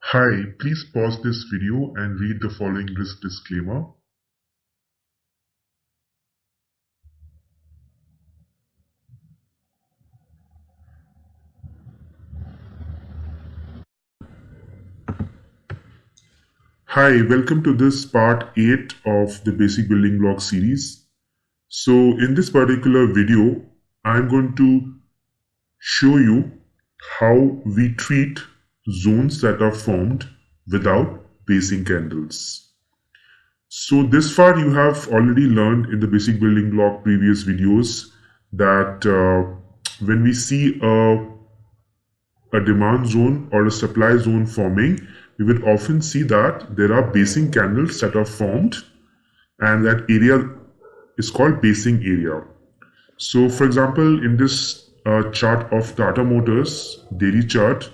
Hi, please pause this video and read the following risk disclaimer. Hi, welcome to this part 8 of the basic building block series. So in this particular video, I'm going to show you how we treat zones that are formed without basing candles. So this far you have already learned in the basic building block previous videos that when we see a demand zone or a supply zone forming, we will often see that there are basing candles that are formed, and that area is called basing area. So for example, in this chart of Tata Motors daily chart,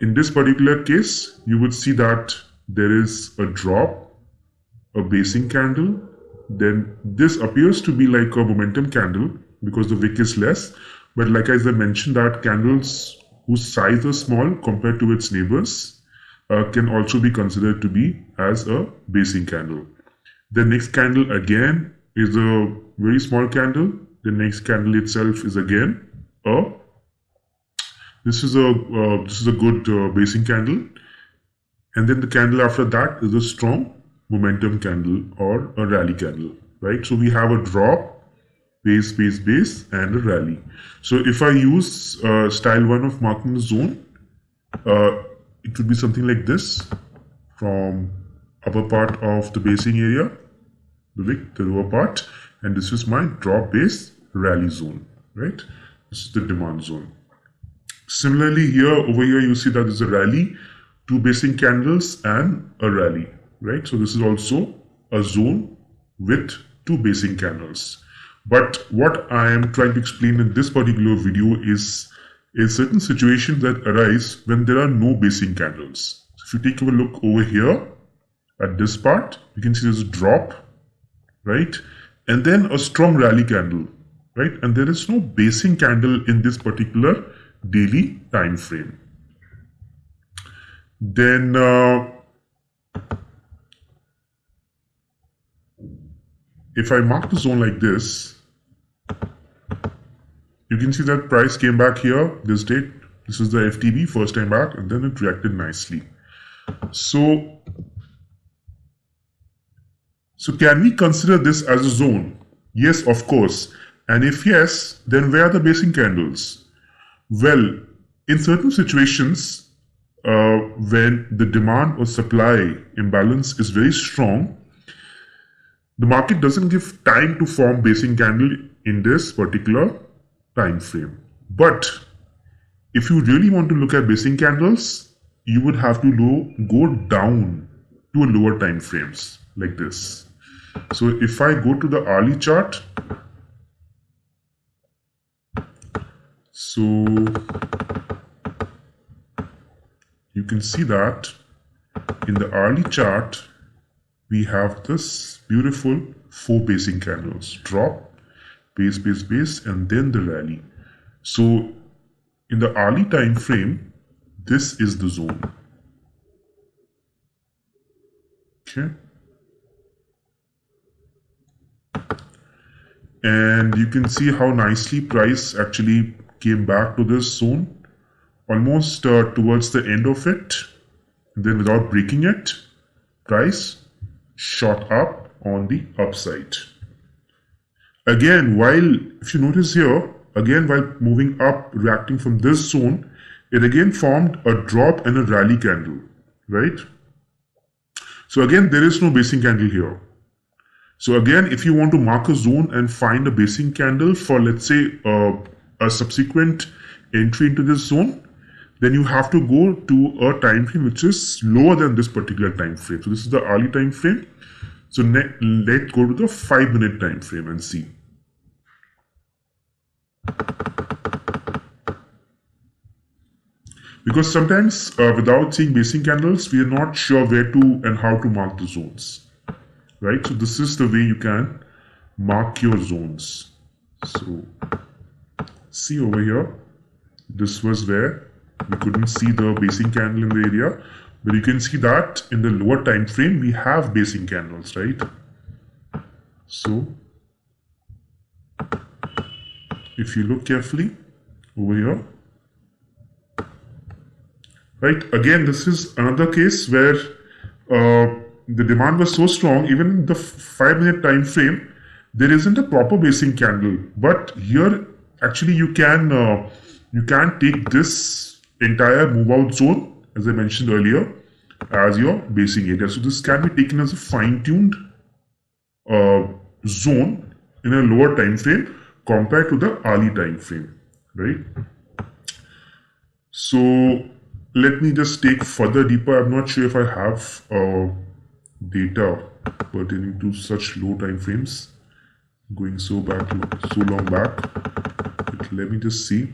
in this particular case, you would see that there is a drop, a basing candle, then this appears to be like a momentum candle because the wick is less. But like as I mentioned, that candles whose size is small compared to its neighbors can also be considered to be as a basing candle. The next candle again is a very small candle. The next candle itself is again a this is a good basing candle, and then the candle after that is a strong momentum candle or a rally candle, right? So we have a drop, base, base, base, and a rally. So if I use style 1 of marking the zone, it would be something like this from upper part of the basing area, the wick, the lower part, and this is my drop base rally zone, right? This is the demand zone. Similarly here, over here you see that there's a rally, two basing candles and a rally, right? So this is also a zone with two basing candles. But what I am trying to explain in this particular video is a certain situation that arise when there are no basing candles. So if you take a look over here at this part, you can see there's a drop, right? And then a strong rally candle, right? And there is no basing candle in this particular daily time frame. Then if I mark the zone like this, you can see that price came back here this date. This is the FTB first time back, and then it reacted nicely. So can we consider this as a zone? Yes, of course. And if yes, then where are the basing candles? Well, in certain situations, when the demand or supply imbalance is very strong, the market doesn't give time to form basing candle in this particular time frame. But if you really want to look at basing candles, you would have to go down to lower time frames like this. So if I go to the hourly chart, so you can see that in the hourly chart, we have this beautiful four basing candles, drop, base, base, base, and then the rally. So in the hourly time frame, this is the zone. Okay. And you can see how nicely price actually came back to this zone almost towards the end of it. And then without breaking it, price shot up on the upside. Again, if you notice here, again while moving up, reacting from this zone, it again formed a drop and a rally candle, right? So again, there is no basing candle here. So again, if you want to mark a zone and find a basing candle for, let's say, a subsequent entry into this zone, then you have to go to a time frame which is lower than this particular time frame. So this is the hourly time frame. So let's go to the 5-minute time frame and see. Because sometimes without seeing basing candles, we are not sure where to and how to mark the zones. Right? So this is the way you can mark your zones. So see over here, this was where We couldn't see the basing candle in the area, but you can see that in the lower time frame we have basing candles, right? So if you look carefully over here, right, again this is another case where the demand was so strong, even in the 5-minute time frame there isn't a proper basing candle, but here actually you can take this entire move out zone, as I mentioned earlier, as your basing area. So this can be taken as a fine-tuned zone in a lower time frame compared to the early time frame, right? So let me just take further deeper. I'm not sure if I have data pertaining to such low time frames going so long back, but let me just see.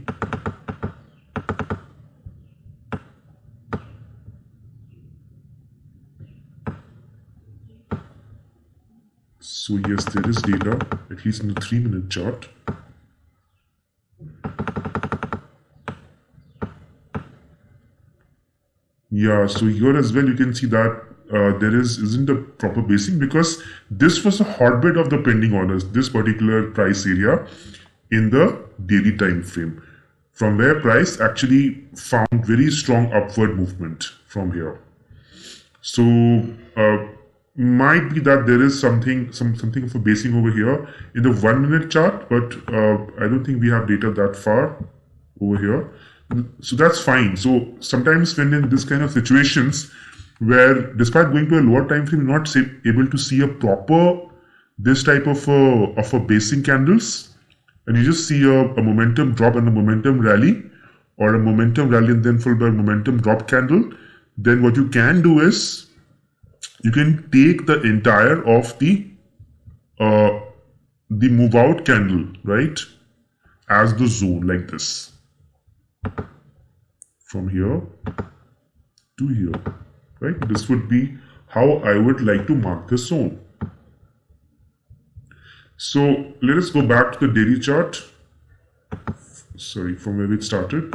So yes, there is data, at least in the 3-minute chart. Yeah, so here as well you can see that there isn't a proper basing, because this was a hotbed of the pending orders, this particular price area in the daily time frame, from where price actually found very strong upward movement from here. So might be that there is something of a basing over here in the 1-minute chart, but I don't think we have data that far over here. So that's fine. So sometimes when in this kind of situations where despite going to a lower time frame, you're not able to see a proper this type of a basing candles, and you just see a momentum drop and a momentum rally, or a momentum rally and then followed by a momentum drop candle, then what you can do is you can take the entire of the move out candle, right, as the zone, like this, from here to here, right? This would be how I would like to mark the zone. So let us go back to the daily chart. Sorry, from where it started.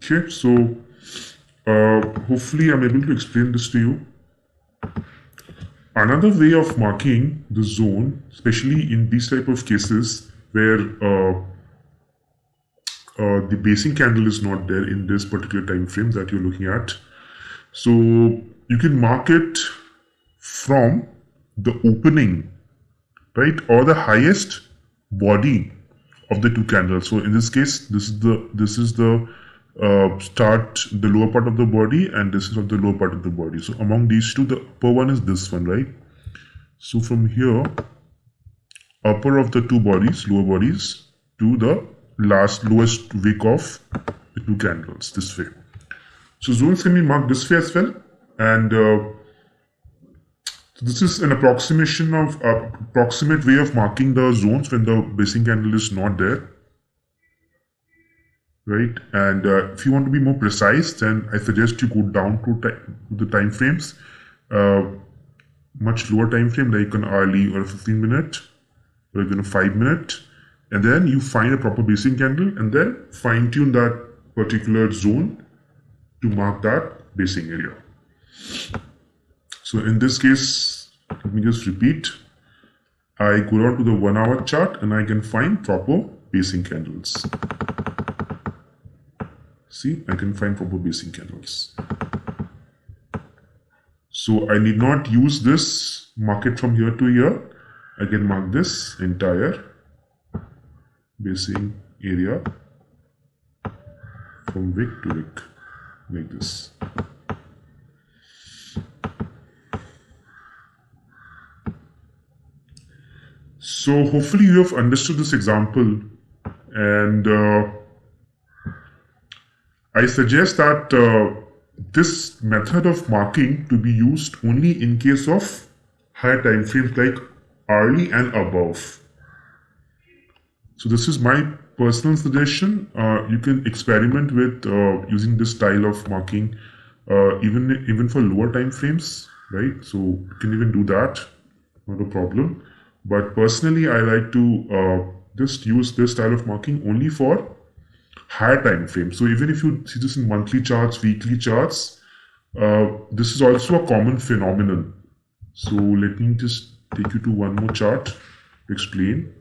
Okay, so hopefully I'm able to explain this to you. Another way of marking the zone, especially in these type of cases where the basing candle is not there in this particular time frame that you're looking at, so you can mark it from the opening, right, or the highest body of the two candles. So in this case, this is the start, the lower part of the body, and this is of the lower part of the body. So among these two, the upper one is this one, right? So from here, upper of the two bodies, lower bodies, to the lowest wick of the two candles, this way. So zones can be marked this way as well, and so this is an approximate way of marking the zones when the basing candle is not there, right? And if you want to be more precise, then I suggest you go down to the time frames, much lower time frame, like an hourly or a 15-minute or even a 5-minute, and then you find a proper basing candle and then fine tune that particular zone to mark that basing area. So in this case, let me just repeat. I go down to the 1-hour chart and I can find proper basing candles. See, I can find proper basing candles. So I need not use this market from here to here. I can mark this entire basing area from wick to wick, like this. So hopefully you have understood this example, and I suggest that this method of marking to be used only in case of higher time frames like hourly and above. So this is my personal suggestion. You can experiment with using this style of marking even for lower time frames, right? So you can even do that, not a problem. But personally, I like to just use this style of marking only for higher time frames. So even if you see this in monthly charts, weekly charts, this is also a common phenomenon. So let me just take you to one more chart to explain.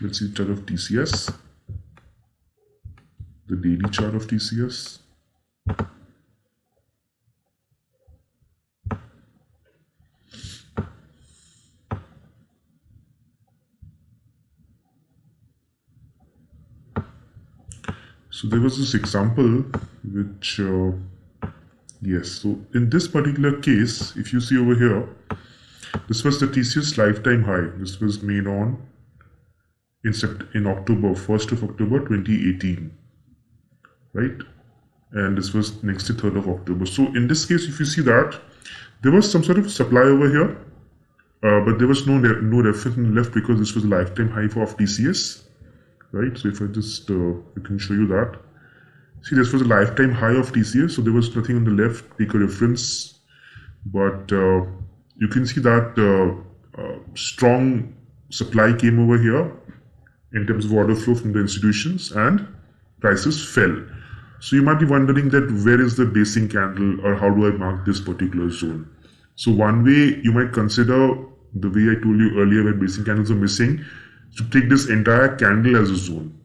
Let's see the chart of TCS, the daily chart of TCS. So there was this example which, yes, so in this particular case, if you see over here, this was the TCS lifetime high. This was made on in October, 1st of October 2018, right? And this was next to 3rd of October. So in this case, if you see that, there was some sort of supply over here, but there was no reference left because this was a lifetime high of TCS. Right, so if I just I can show you that. See, this was a lifetime high of TCS, so there was nothing on the left. Take a reference, but you can see that strong supply came over here in terms of order flow from the institutions, and prices fell. So you might be wondering that where is the basing candle, or how do I mark this particular zone? So one way you might consider, the way I told you earlier, where basing candles are missing, to take this entire candle as a zone.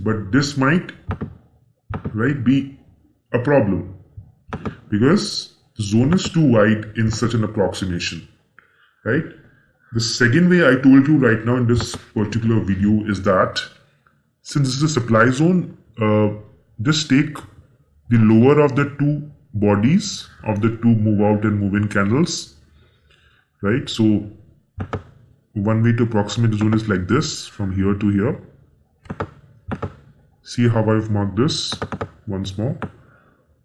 But this might, right, be a problem because the zone is too wide in such an approximation, right? The second way I told you right now in this particular video is that since this is a supply zone, just take the lower of the two bodies of the two move out and move in candles, right? So one way to approximate the zone is like this, from here to here. See how I've marked this once more.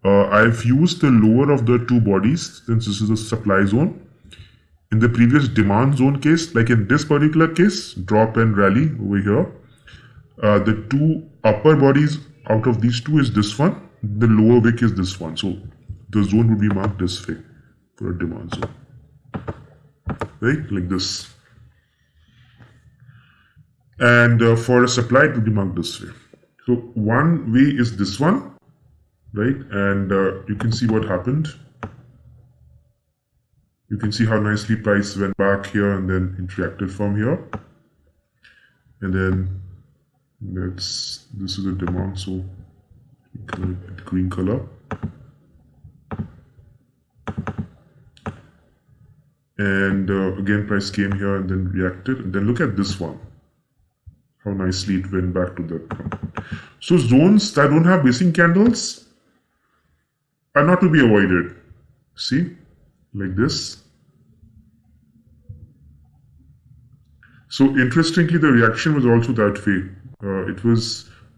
I've used the lower of the two bodies since this is a supply zone. In the previous demand zone case, like in this particular case, drop and rally over here, the two upper bodies out of these two is this one, the lower wick is this one. So the zone would be marked this way for a demand zone, right? Like this. And for a supply, it will be marked this way. So one way is this one, right? And you can see what happened. You can see how nicely price went back here and then interacted from here. And then this is a demand, so green color. And again, price came here and then reacted. And then look at this one. How nicely it went back to that one. So zones that don't have basing candles are not to be avoided. See, like this. So interestingly, the reaction was also that way.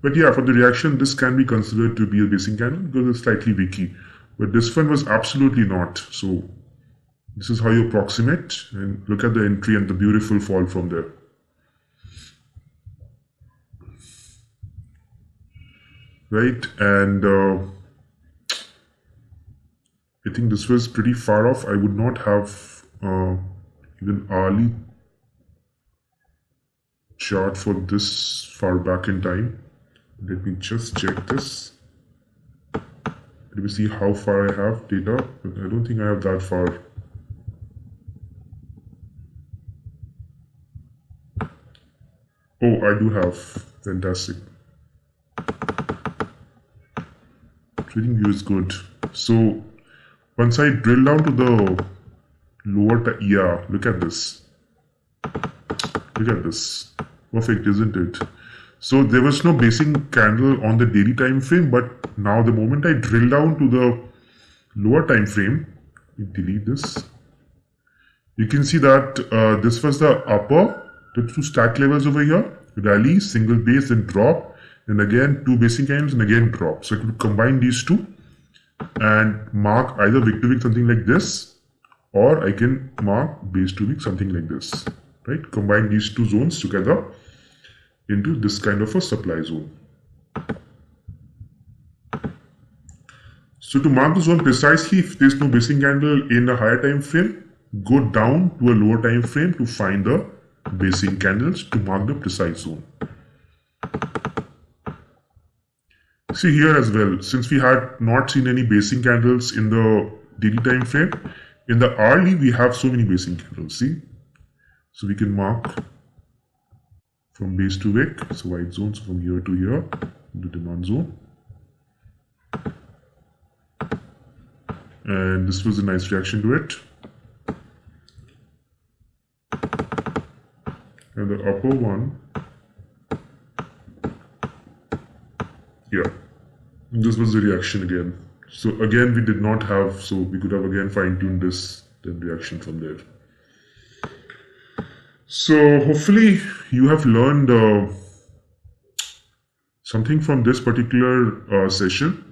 But yeah, for the reaction, this can be considered to be a basing candle because it's slightly wiki. But this one was absolutely not. So this is how you approximate, and look at the entry and the beautiful fall from there. Right, and I think this was pretty far off. I would not have even hourly chart for this far back in time. Let me just check this. Let me see how far I have data. I don't think I have that far. Oh, I do have. Fantastic. TradingView is good. So once I drill down to the lower, yeah, look at this. Look at this. Perfect, isn't it? So there was no basing candle on the daily time frame, but now the moment I drill down to the lower time frame, delete this. You can see that this was the upper, the two stack levels over here, rally, single base, and drop. And again, two basing candles and again drop. So I could combine these two and mark either wick to wick something like this, or I can mark base to wick something like this, right? Combine these two zones together into this kind of a supply zone. So to mark the zone precisely, if there's no basing candle in a higher time frame, go down to a lower time frame to find the basing candles to mark the precise zone. See here as well, since we had not seen any basing candles in the daily time frame, in the hourly we have so many basing candles, see? So we can mark from base to wick, so white zone, so from here to here, the demand zone. And this was a nice reaction to it. And the upper one, yeah, this was the reaction again. So again, we did not have, so we could have again fine-tuned this then reaction from there. So hopefully you have learned something from this particular session.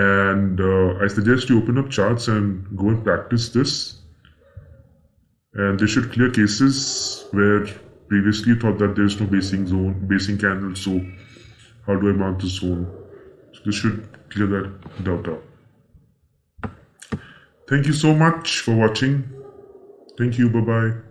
And I suggest you open up charts and go and practice this. And they should clear cases where previously you thought that there is no basing candle. So how do I mark the zone? So this should clear that doubt out. Thank you so much for watching. Thank you. Bye-bye.